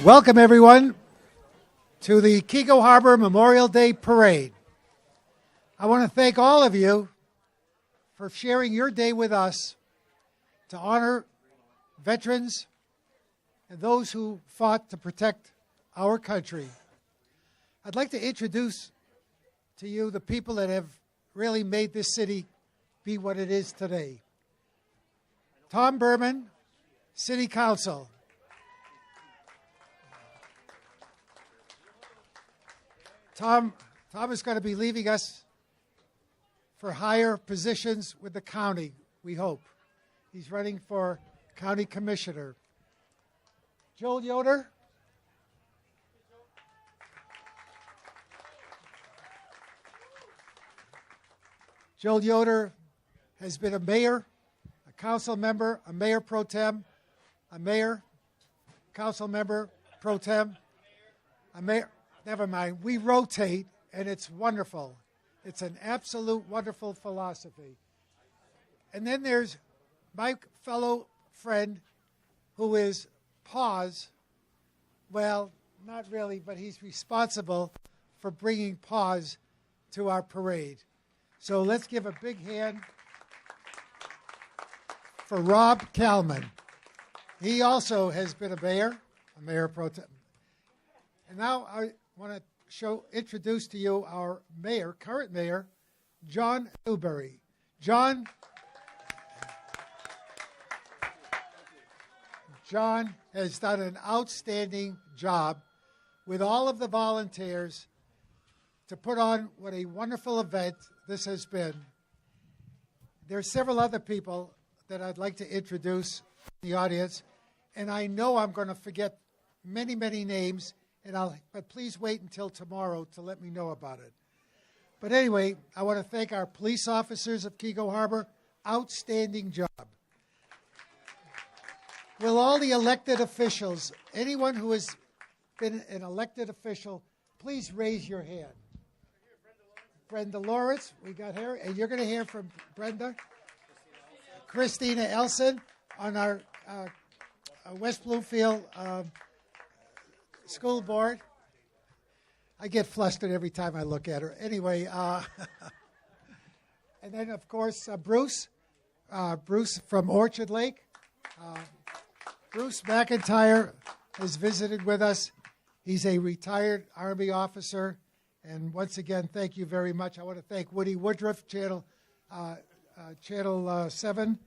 Welcome, everyone, to the Keego Harbor Memorial Day Parade. I want to thank all of you for sharing your day with us to honor veterans and those who fought to protect our country. I'd like to introduce to you the people that have really made this city be what it is today. Tom Berman, City Council. Tom is going to be leaving us for higher positions with the county, we hope. He's running for county commissioner. Joel Yoder. Joel Yoder has been a mayor, a council member, a mayor pro tem, a mayor, council member pro tem, a mayor. Never mind. We rotate, and it's wonderful. It's an absolute wonderful philosophy. And then there's my fellow friend who is Pause. Well, not really, but he's responsible for bringing Pause to our parade. So let's give a big hand for Rob Kalman. He also has been a mayor pro tem. And now I want to introduce to you our mayor, current mayor, John Newberry. John has done an outstanding job with all of the volunteers to put on what a wonderful event this has been. There are several other people that I'd like to introduce in the audience, and I know I'm going to forget many, many names, but please wait until tomorrow to let me know about it. But anyway, I want to thank our police officers of Keego Harbor. Outstanding job. Will all the elected officials, anyone who has been an elected official, please raise your hand. Brenda Lawrence, we got her, and you're going to hear from Brenda. Christina Elson on our West Bloomfield school board. I get flustered every time I look at her. Anyway, and then, of course, Bruce from Orchard Lake. Bruce McIntyre has visited with us. He's a retired Army officer. And once again, thank you very much. I want to thank Woody Woodruff, Channel 7,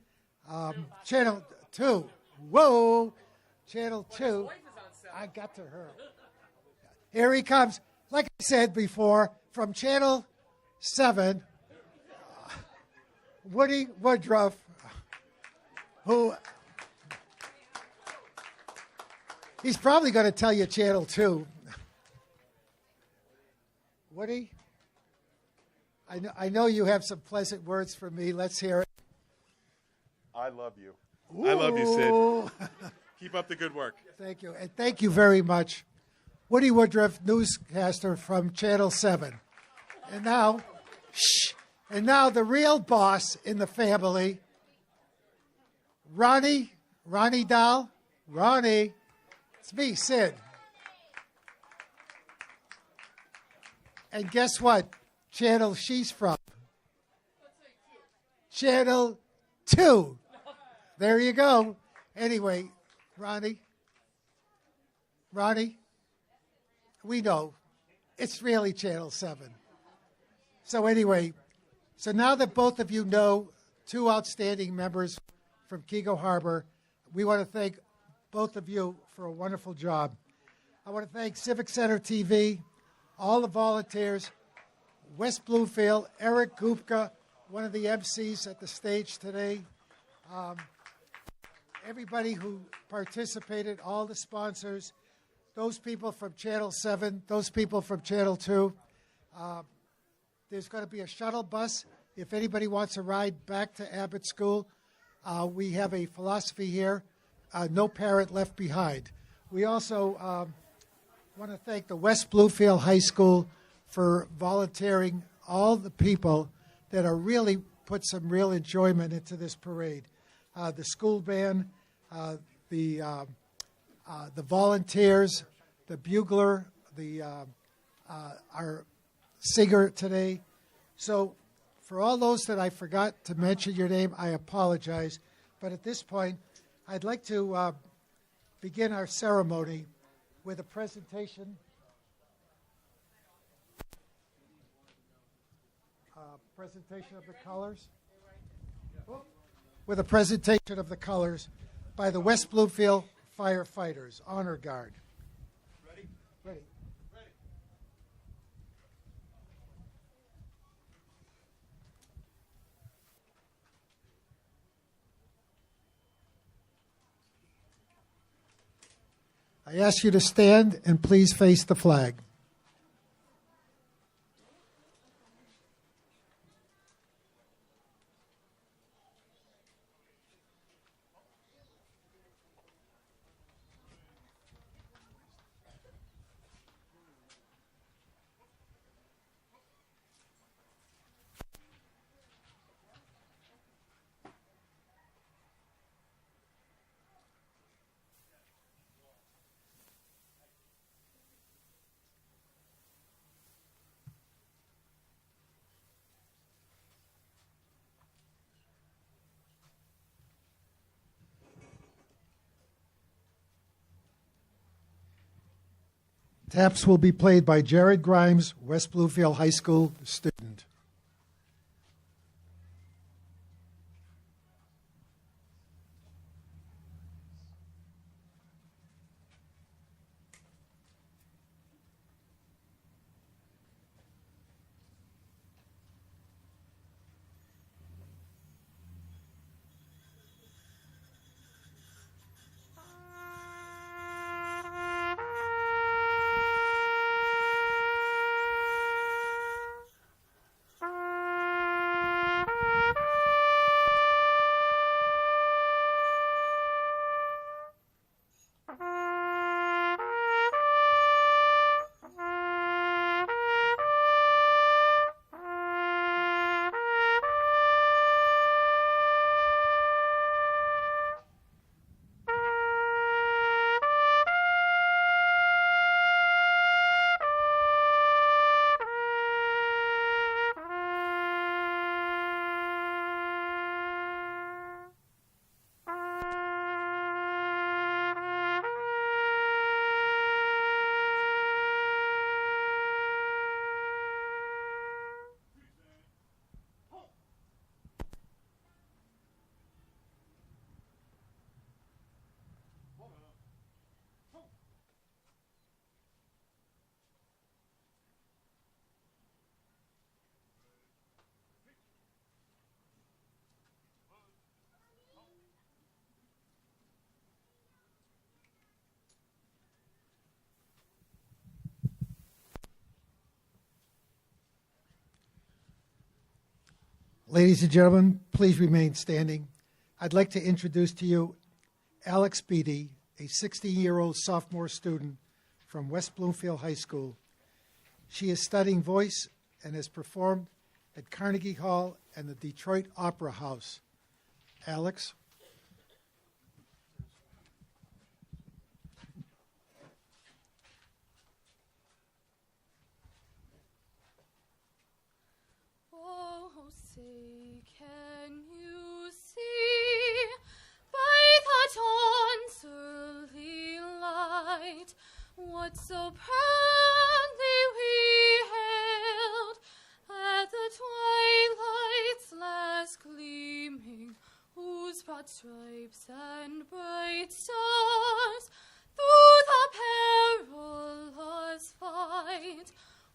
Channel 2. Whoa! Channel 2. I got to her. Here he comes. Like I said before, from Channel 7, Woody Woodruff, who he's probably going to tell you Channel 2. Woody, I know you have some pleasant words for me. Let's hear it. I love you. Ooh. I love you, Sid. Keep up the good work. Thank you. And thank you very much. Woody Woodruff, newscaster from Channel 7. And now, the real boss in the family, Ronnie Dahl. Ronnie, it's me, Sid. And guess what channel she's from? Channel 2. There you go. Anyway, Ronnie, we know it's really Channel 7. So anyway, now that both of you know two outstanding members from Keego Harbor, we want to thank both of you for a wonderful job. I want to thank Civic Center TV, all the volunteers, West Bloomfield, Eric Gupka, one of the MCs at the stage today, everybody who participated, all the sponsors, those people from Channel 7, those people from Channel 2. There's going to be a shuttle bus. If anybody wants a ride back to Abbott School, we have a philosophy here, no parent left behind. We also want to thank the West Bloomfield High School for volunteering all the people that are really put some real enjoyment into this parade. The school band, the the volunteers, the bugler, our singer today. So for all those that I forgot to mention your name, I apologize. But at this point, I'd like to begin our ceremony with a presentation. Presentation of the colors. With a presentation of the colors by the West Bloomfield Firefighters Honor Guard. Ready? Ready. Ready. I ask you to stand and please face the flag. Taps will be played by Jared Grimes, West Bloomfield High School student. Ladies and gentlemen, please remain standing. I'd like to introduce to you Alex Beatty, a 16-year-old sophomore student from West Bloomfield High School. She is studying voice and has performed at Carnegie Hall and the Detroit Opera House. Alex? Oh, say, can you see by the dawn's early light what so proudly we hailed at the twilight's last gleaming, whose broad stripes and bright stars through the perilous fight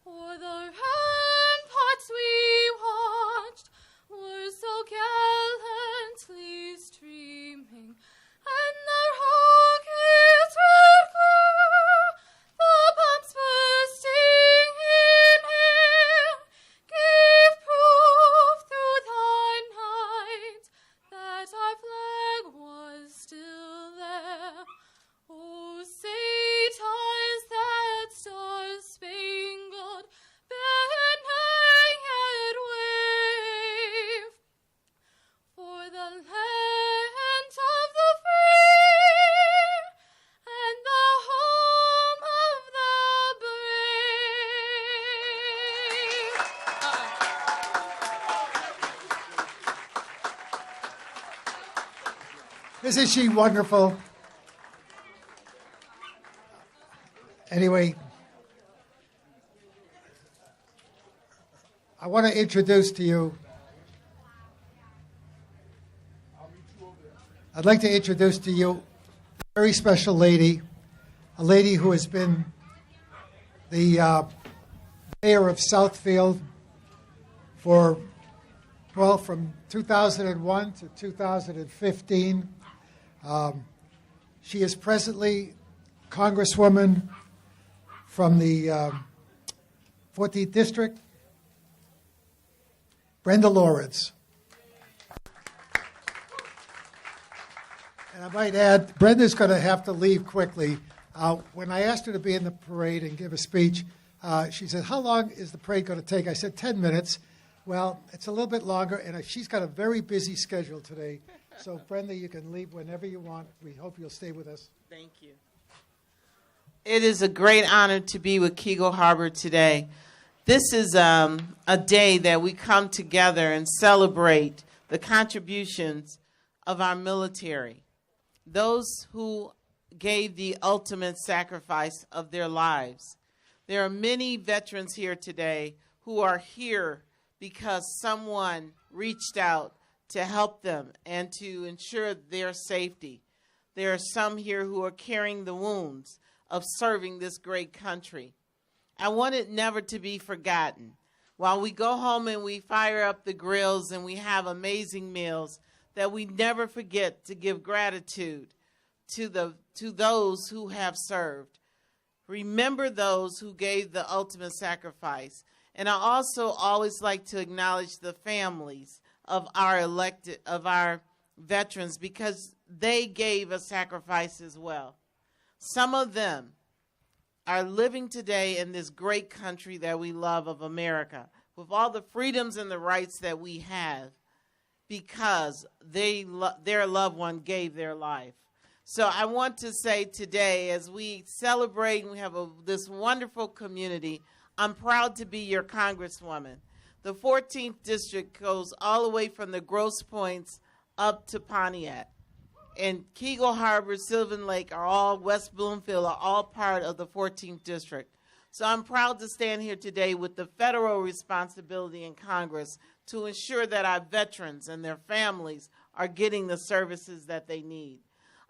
o'er the ramparts we watched were so gallantly streaming, and the rockets' red glare, the bombs bursting in air, gave proof through the night that our flag was still there. Oh, say, ties that star-spangled banner yet Isn't she wonderful? Anyway, I want to introduce to you, I'd like to introduce to you a very special lady, a lady who has been the mayor of Southfield for, well, from 2001 to 2015. She is presently Congresswoman from the 14th District, Brenda Lawrence. And I might add, Brenda's going to have to leave quickly. When I asked her to be in the parade and give a speech, she said, how long is the parade going to take? I said, 10 minutes. Well, it's a little bit longer, and she's got a very busy schedule today. So, Brenda, you can leave whenever you want. We hope you'll stay with us. Thank you. It is a great honor to be with Keego Harbor today. This is a day that we come together and celebrate the contributions of our military, those who gave the ultimate sacrifice of their lives. There are many veterans here today who are here because someone reached out to help them and to ensure their safety. There are some here who are carrying the wounds of serving this great country. I want it never to be forgotten. While we go home and we fire up the grills and we have amazing meals, that we never forget to give gratitude to those who have served. Remember those who gave the ultimate sacrifice. And I also always like to acknowledge the families of our veterans, because they gave a sacrifice as well. Some of them are living today in this great country that we love of America, with all the freedoms and the rights that we have, because their loved one gave their life. So I want to say today, as we celebrate and we have this wonderful community, I'm proud to be your Congresswoman. The 14th District goes all the way from the Grosse Pointes up to Pontiac. And Keego Harbor, Sylvan Lake, West Bloomfield are all part of the 14th District. So I'm proud to stand here today with the federal responsibility in Congress to ensure that our veterans and their families are getting the services that they need.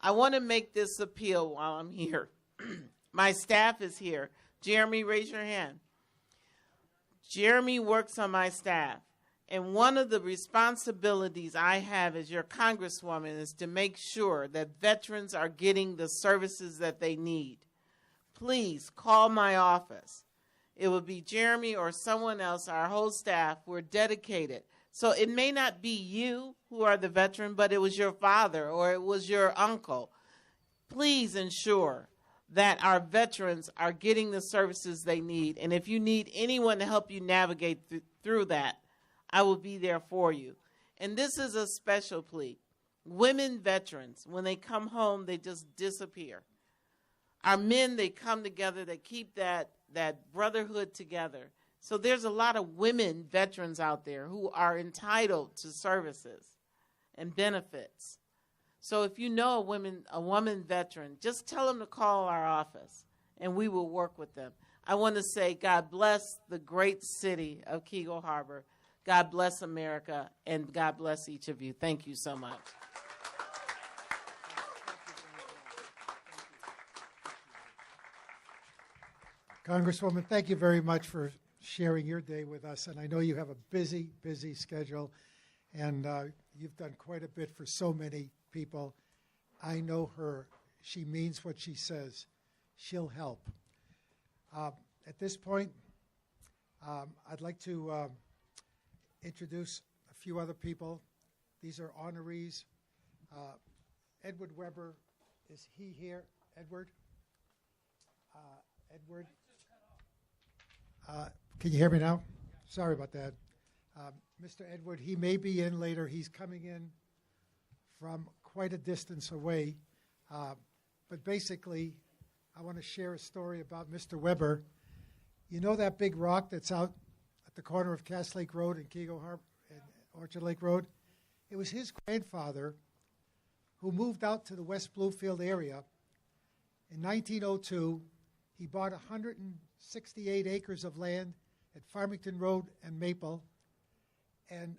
I want to make this appeal while I'm here. My staff is here. Jeremy, raise your hand. Jeremy works on my staff. And one of the responsibilities I have as your Congresswoman is to make sure that veterans are getting the services that they need. Please call my office. It will be Jeremy or someone else, our whole staff. We're dedicated. So it may not be you who are the veteran, but it was your father or it was your uncle. Please ensure that our veterans are getting the services they need. And if you need anyone to help you navigate through that, I will be there for you. And this is a special plea. Women veterans, when they come home, they just disappear. Our men, they come together, they keep that brotherhood together. So there's a lot of women veterans out there who are entitled to services and benefits. So if you know a woman veteran, just tell them to call our office, and we will work with them. I want to say God bless the great city of Keego Harbor. God bless America, and God bless each of you. Thank you so much. Congresswoman, thank you very much for sharing your day with us. And I know you have a busy, busy schedule, and you've done quite a bit for so many people. I know her. She means what she says. She'll help. At this point, I'd like to introduce a few other people. These are honorees. Edward Weber, is he here? Edward? Edward? Can you hear me now? Sorry about that. Mr. Edward, he may be in later. He's coming in from quite a distance away. But basically, I want to share a story about Mr. Weber. You know that big rock that's out at the corner of Cass Lake Road and Keego Harbor and Orchard Lake Road? It was his grandfather who moved out to the West Bluefield area. In 1902, he bought 168 acres of land at Farmington Road and Maple. And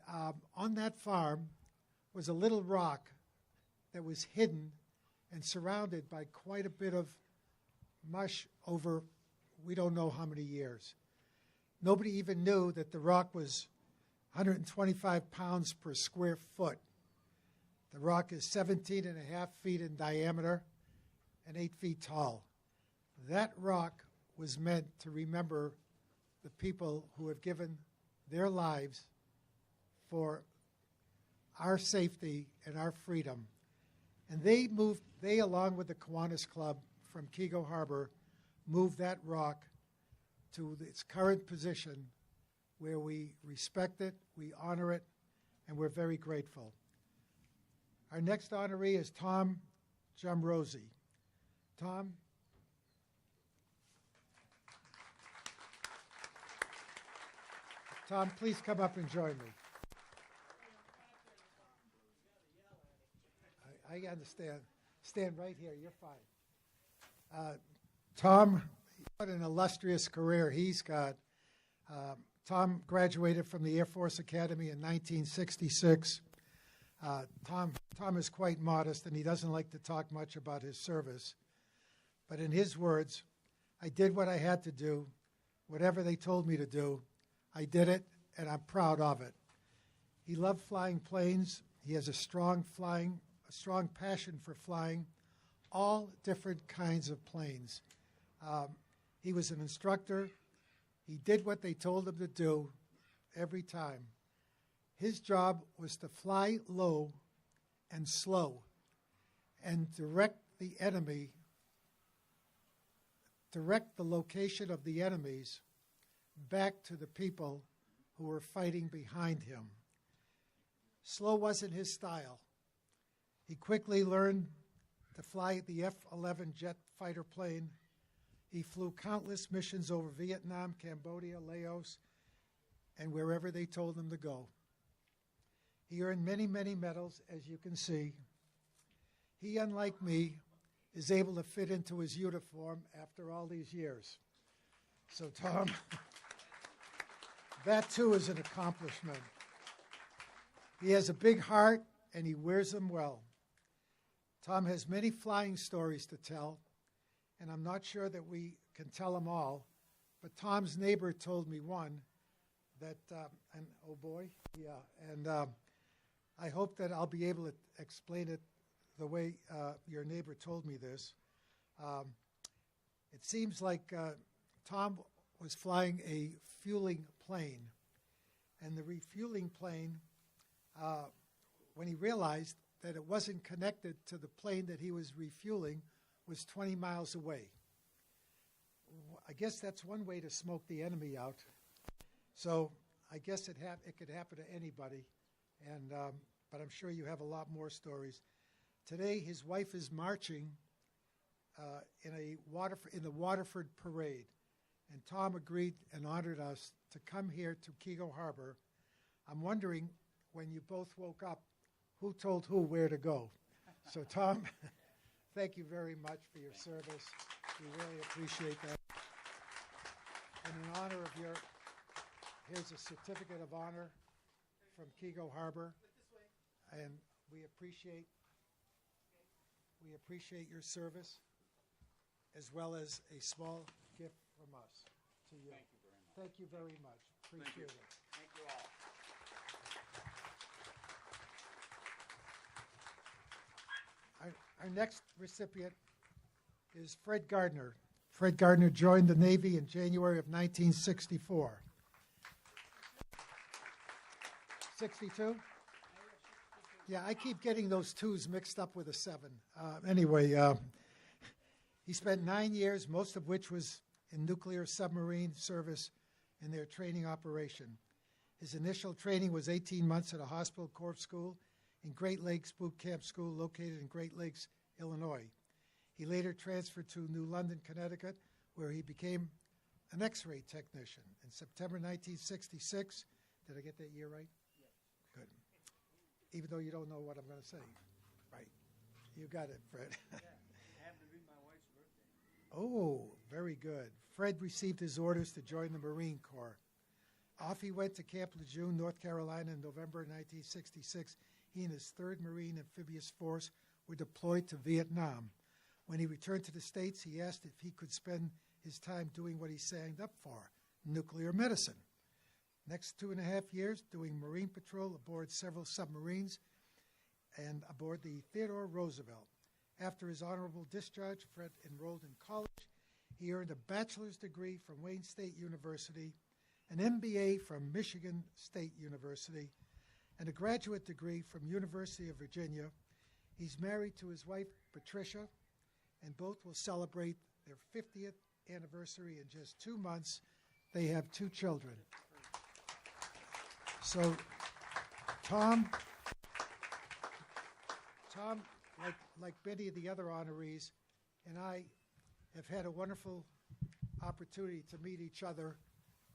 on that farm was a little rock that was hidden and surrounded by quite a bit of mush over we don't know how many years. Nobody even knew that the rock was 125 pounds per square foot. The rock is 17 and a half feet in diameter and 8 feet tall. That rock was meant to remember the people who have given their lives for our safety and our freedom. And they along with the Kiwanis Club from Keego Harbor, moved that rock to its current position where we respect it, we honor it, and we're very grateful. Our next honoree is Tom Jumrosi. Tom? Tom, please come up and join me. I understand. Stand right here. You're fine. Tom, what an illustrious career he's got. Tom graduated from the Air Force Academy in 1966. Tom is quite modest, and he doesn't like to talk much about his service. But in his words, I did what I had to do. Whatever they told me to do, I did it, and I'm proud of it. He loved flying planes. He has a strong passion for flying all different kinds of planes. He was an instructor. He did what they told him to do every time. His job was to fly low and slow and direct the location of the enemies back to the people who were fighting behind him. Slow wasn't his style. He quickly learned to fly the F-11 jet fighter plane. He flew countless missions over Vietnam, Cambodia, Laos, and wherever they told him to go. He earned many, many medals, as you can see. He, unlike me, is able to fit into his uniform after all these years. So, Tom, that too is an accomplishment. He has a big heart, and he wears them well. Tom has many flying stories to tell, and I'm not sure that we can tell them all, but Tom's neighbor told me one that, and oh boy, yeah, and I hope that I'll be able to explain it the way your neighbor told me this. It seems like Tom was flying a fueling plane, and the refueling plane, when he realized that it wasn't connected to the plane that he was refueling, was 20 miles away. I guess that's one way to smoke the enemy out. So I guess it could happen to anybody, and but I'm sure you have a lot more stories. Today, his wife is marching in the Waterford Parade, and Tom agreed and honored us to come here to Keego Harbor. I'm wondering, when you both woke up, who told who where to go? So, Tom, thank you very much for your service. We really appreciate that. And in honor of here's a certificate of honor from Keego Harbor, and we appreciate your service, as well as a small gift from us to you. Thank you very much. Appreciate it. Thank you all. Our next recipient is Fred Gardner. Fred Gardner joined the Navy in January of 1964. 62? Yeah, I keep getting those twos mixed up with a 7. Anyway, he spent 9 years, most of which was in nuclear submarine service in their training operation. His initial training was 18 months at a hospital corps school in Great Lakes Boot Camp School located in Great Lakes, Illinois. He later transferred to New London, Connecticut, where he became an X-ray technician. In September 1966, did I get that year right? Yes. Good. Even though you don't know what I'm going to say. Right. You got it, Fred. Oh, very good. Fred received his orders to join the Marine Corps. Off he went to Camp Lejeune, North Carolina in November 1966. He and his 3rd Marine Amphibious Force were deployed to Vietnam. When he returned to the States, he asked if he could spend his time doing what he signed up for, nuclear medicine. Next 2.5 years, doing Marine patrol aboard several submarines and aboard the Theodore Roosevelt. After his honorable discharge, Fred enrolled in college. He earned a bachelor's degree from Wayne State University, an MBA from Michigan State University, and a graduate degree from University of Virginia. He's married to his wife, Patricia, and both will celebrate their 50th anniversary in just 2 months. They have 2 children. So, Tom, like many of the other honorees, and I have had a wonderful opportunity to meet each other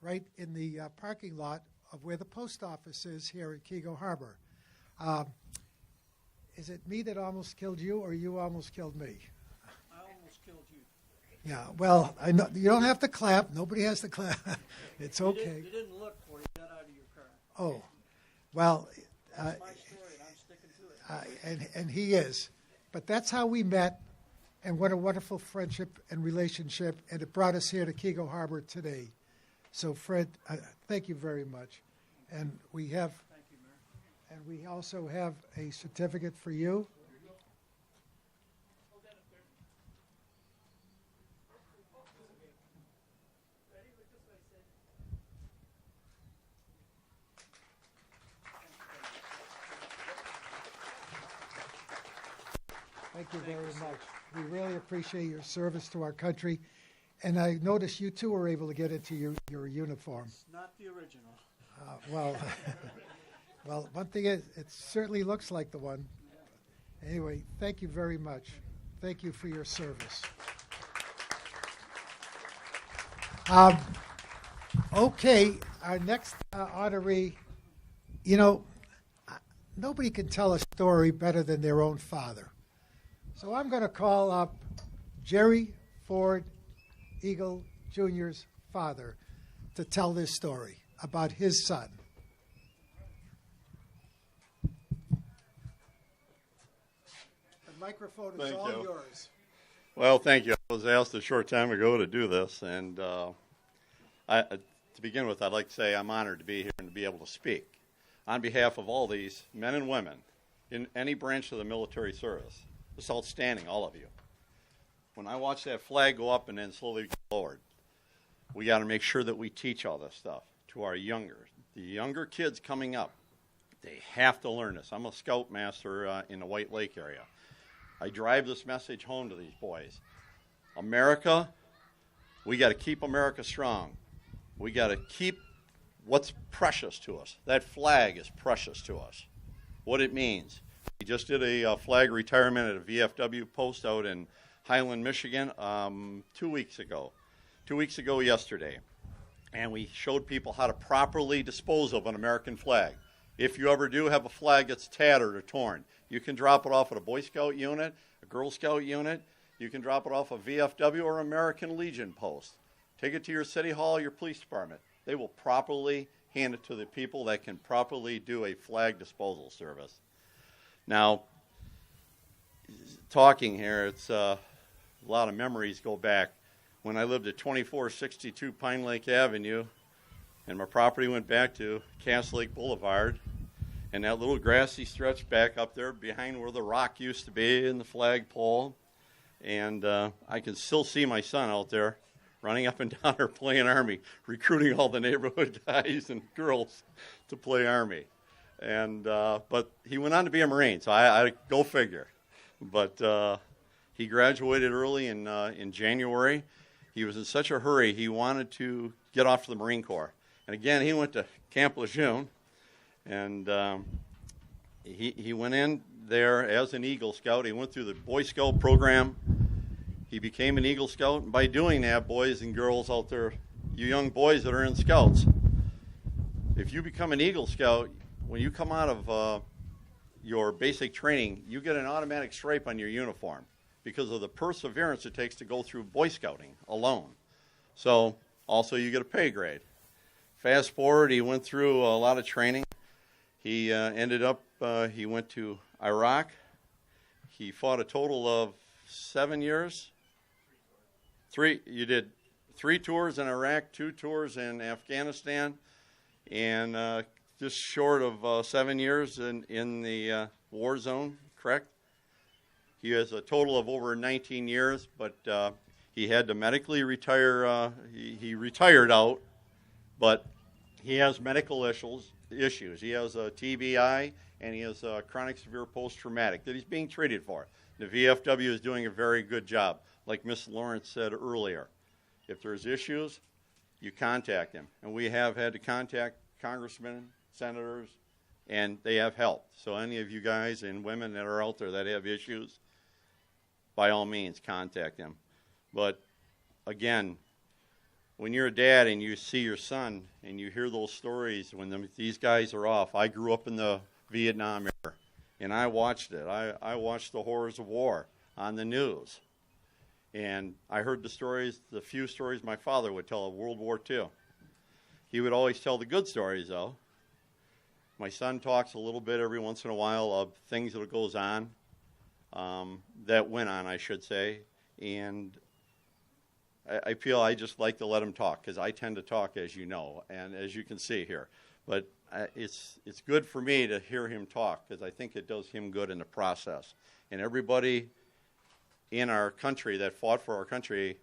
right in the parking lot of where the post office is here at Keego Harbor. Is it me that almost killed you, or you almost killed me? I almost killed you. Yeah, well, I know you don't have to clap. Nobody has to clap. It's okay. You didn't look before you got out of your car. Oh, well, That's my story, and I'm sticking to it. and he is. But that's how we met, and what a wonderful friendship and relationship, and it brought us here to Keego Harbor today. So, Fred, thank you very much. And we have, Thank you, Mayor. and we also have a certificate for you. Thank you very much. We really appreciate your service to our country. And I noticed you too were able to get into your uniform. It's not the original. Well, well, one thing is, it certainly looks like the one. Anyway, thank you very much. Thank you for your service. Okay, our next honoree, nobody can tell a story better than their own father. So I'm going to call up Jerry Ford Eagle Jr.'s father to tell this story about his son. The microphone is Thank all you. yours. Well, thank you. I was asked a short time ago to do this, and to begin with, I'd like to say I'm honored to be here and to be able to speak on behalf of all these men and women in any branch of the military service. It's outstanding, all of you. When I watch that flag go up and then slowly get lowered, we got to make sure that we teach all this stuff to the younger kids coming up. They have to learn this. I'm a scoutmaster in the White Lake area. I drive this message home to these boys. America, we got to keep America strong. We got to keep what's precious to us. That flag is precious to us. What it means. We just did a flag retirement at a VFW post out in Highland, Michigan, 2 weeks ago. 2 weeks ago yesterday. And we showed people how to properly dispose of an American flag. If you ever do have a flag that's tattered or torn, you can drop it off at a Boy Scout unit, a Girl Scout unit. You can drop it off a VFW or American Legion post. Take it to your city hall, your police department. They will properly hand it to the people that can properly do a flag disposal service. Now, talking here, it's a lot of memories go back. When I lived at 2462 Pine Lake Avenue, and my property went back to Cass Lake Boulevard, and that little grassy stretch back up there behind where the rock used to be and the flagpole, and I can still see my son out there running up and down there playing Army, recruiting all the neighborhood guys and girls to play Army. And but he went on to be a Marine, so I go figure. But he graduated early in January. He was in such a hurry, he wanted to get off to the Marine Corps. And again, he went to Camp Lejeune, and he went in there as an Eagle Scout. He went through the Boy Scout program. He became an Eagle Scout, and by doing that, boys and girls out there, you young boys that are in Scouts, if you become an Eagle Scout, when you come out of your basic training, you get an automatic stripe on your uniform because of the perseverance it takes to go through Boy Scouting alone. So also you get a pay grade. Fast forward, he went through a lot of training. He ended up, he went to Iraq. He fought a total of 7 years. You did 3 tours in Iraq, 2 tours in Afghanistan, and just short of 7 years in the war zone, correct? He has a total of over 19 years, but he had to medically retire. He retired out, but he has medical issues. He has a TBI, and he has a chronic severe post-traumatic that he's being treated for. The VFW is doing a very good job. Like Ms. Lawrence said earlier, if there's issues, you contact him. And we have had to contact congressmen, senators, and they have helped. So any of you guys and women that are out there that have issues, by all means, contact him. But again, when you're a dad and you see your son and you hear those stories when these guys are off, I grew up in the Vietnam era, and I watched it. I watched the horrors of war on the news. And I heard the few stories my father would tell of World War II. He would always tell the good stories, though. My son talks a little bit every once in a while of things that goes on, that went on, I should say. And I feel I just like to let him talk, because I tend to talk, as you know, and as you can see here. But it's good for me to hear him talk, because I think it does him good in the process. And everybody in our country that fought for our country,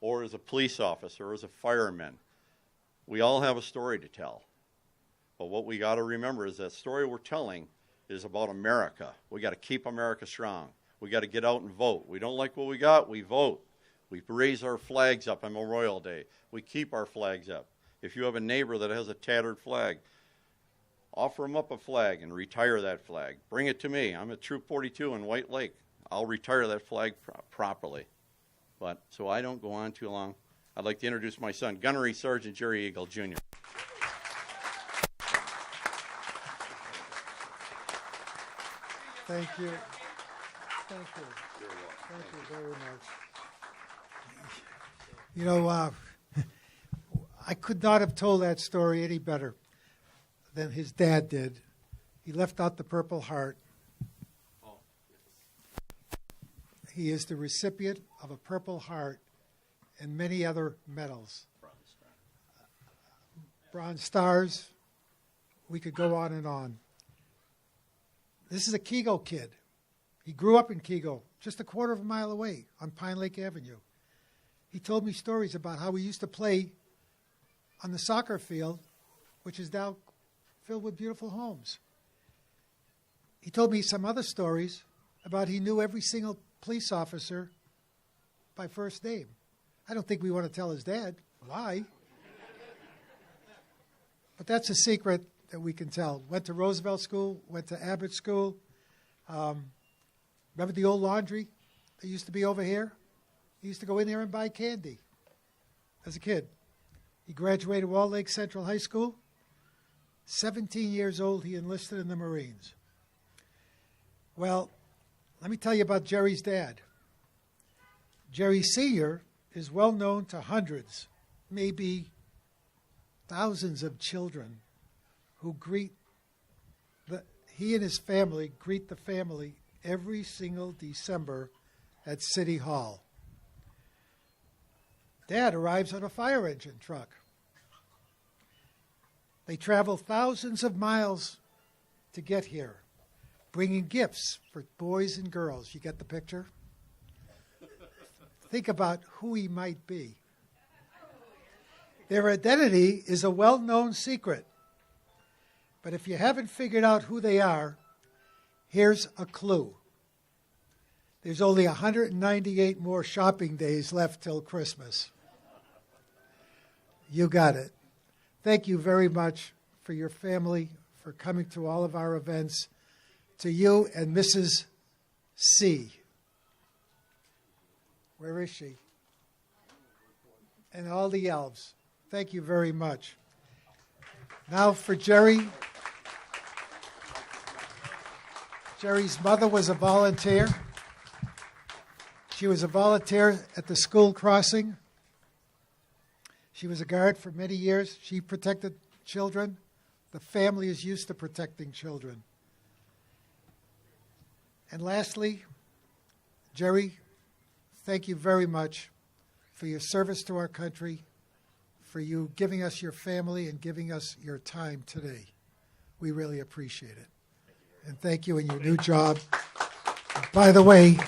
or as a police officer, or as a fireman, we all have a story to tell. But what we got to remember is that story we're telling is about America. We got to keep America strong. We got to get out and vote. We don't like what we got, we vote. We raise our flags up on Memorial Day. We keep our flags up. If you have a neighbor that has a tattered flag, offer him up a flag and retire that flag. Bring it to me. I'm at Troop 42 in White Lake. I'll retire that flag properly. But so I don't go on too long. I'd like to introduce my son, Gunnery Sergeant Jerry Eagle, Jr. Thank you. Thank you. Thank you very much. You know, I could not have told that story any better than his dad did. He left out the Purple Heart. He is the recipient of a Purple Heart and many other medals. Bronze Stars. We could go on and on. This is a Keego kid. He grew up in Keego, just a quarter of a mile away on Pine Lake Avenue. He told me stories about how we used to play on the soccer field, which is now filled with beautiful homes. He told me some other stories about he knew every single police officer by first name. I don't think we want to tell his dad why. But that's a secret that we can tell. Went to Roosevelt School, went to Abbott School. Remember the old laundry that used to be over here? He used to go in there and buy candy as a kid. He graduated Wall Lake Central High School. 17 years old, he enlisted in the Marines. Well, let me tell you about Jerry's dad. Jerry Sr. is well known to hundreds, maybe thousands of children who he and his family greet the family every single December at City Hall. Dad arrives on a fire engine truck. They travel thousands of miles to get here, bringing gifts for boys and girls. You get the picture? Think about who he might be. Their identity is a well-known secret. But if you haven't figured out who they are, here's a clue. There's only 198 more shopping days left till Christmas. You got it. Thank you very much for your family, for coming to all of our events. To you and Mrs. C. Where is she? And all the elves. Thank you very much. Now for Jerry. Jerry's mother was a volunteer. She was a volunteer at the school crossing. She was a guard for many years. She protected children. The family is used to protecting children. And lastly, Jerry, thank you very much for your service to our country, for you giving us your family and giving us your time today. We really appreciate it. And thank you in your new job. By the way,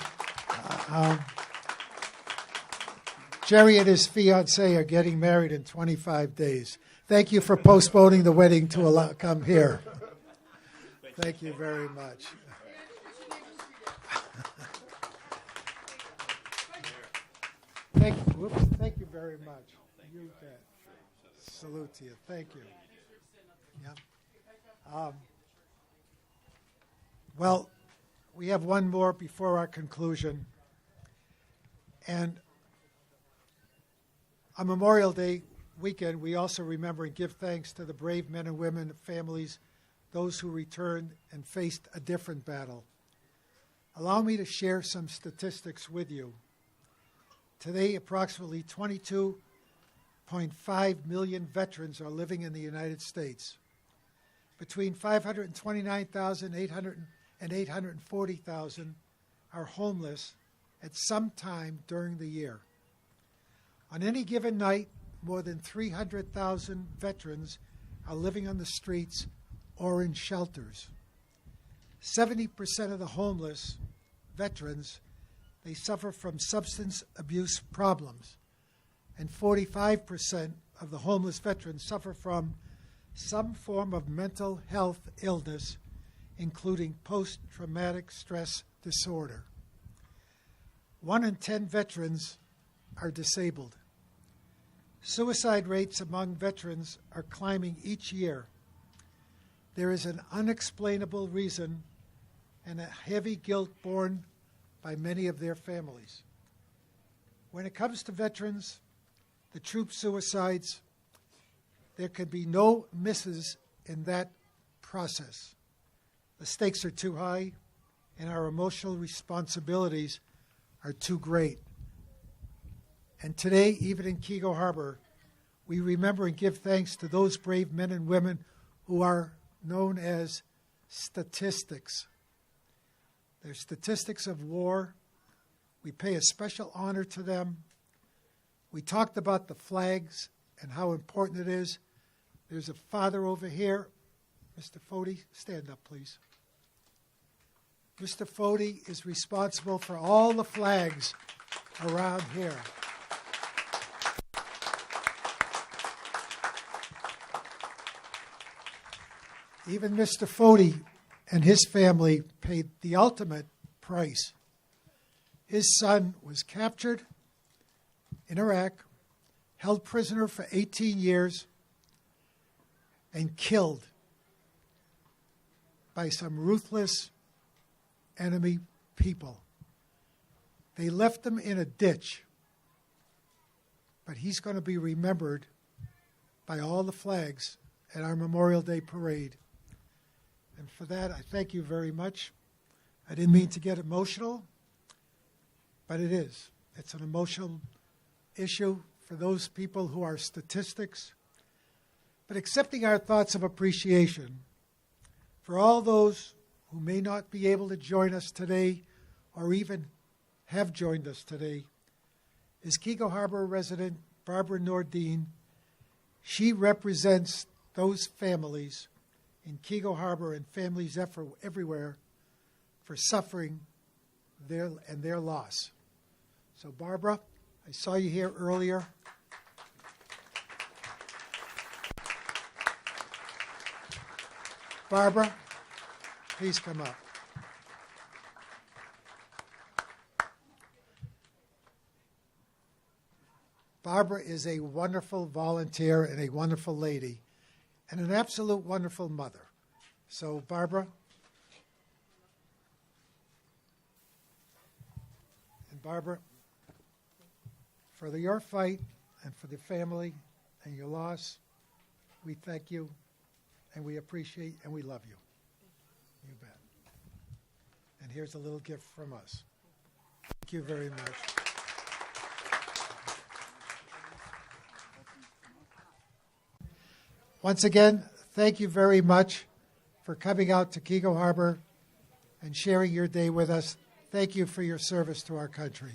Jerry and his fiancée are getting married in 25 days. Thank you for postponing the wedding to come here. Thank you very much. Thank you very much. You bet. Salute to you. Thank you. Yeah. Well, we have one more before our conclusion. And on Memorial Day weekend, we also remember and give thanks to the brave men and women, families, those who returned and faced a different battle. Allow me to share some statistics with you. Today, approximately 22.5 million veterans are living in the United States. Between 529,000 and 840,000 are homeless at some time during the year. On any given night, more than 300,000 veterans are living on the streets or in shelters. 70% of the homeless veterans, they suffer from substance abuse problems, and 45% of the homeless veterans suffer from some form of mental health illness, including post-traumatic stress disorder. 1 in 10 veterans are disabled. Suicide rates among veterans are climbing each year. There is an unexplainable reason and a heavy guilt borne by many of their families. When it comes to veterans, the troop suicides, there can be no misses in that process. The stakes are too high, and our emotional responsibilities are too great. And today, even in Keego Harbor, we remember and give thanks to those brave men and women who are known as statistics. They're statistics of war. We pay a special honor to them. We talked about the flags and how important it is. There's a father over here. Mr. Fody, stand up, please. Mr. Fody is responsible for all the flags around here. Even Mr. Fody and his family paid the ultimate price. His son was captured in Iraq, held prisoner for 18 years, and killed by some ruthless enemy people. They left him in a ditch, but he's going to be remembered by all the flags at our Memorial Day parade. And for that, I thank you very much. I didn't mean to get emotional, but it is. It's an emotional issue for those people who are statistics. But accepting our thoughts of appreciation for all those who may not be able to join us today or even have joined us today is Keego Harbor resident Barbara Nordine. She represents those families in Keego Harbor and families everywhere for suffering their loss. So Barbara, I saw you here earlier. Barbara, please come up. Barbara is a wonderful volunteer and a wonderful lady and an absolute wonderful mother. So, Barbara. And Barbara, for your fight and for the family and your loss, we thank you and we appreciate and we love you. You bet. here's a little gift from us. Thank you very much. Once again, thank you very much for coming out to Keego Harbor and sharing your day with us. Thank you for your service to our country.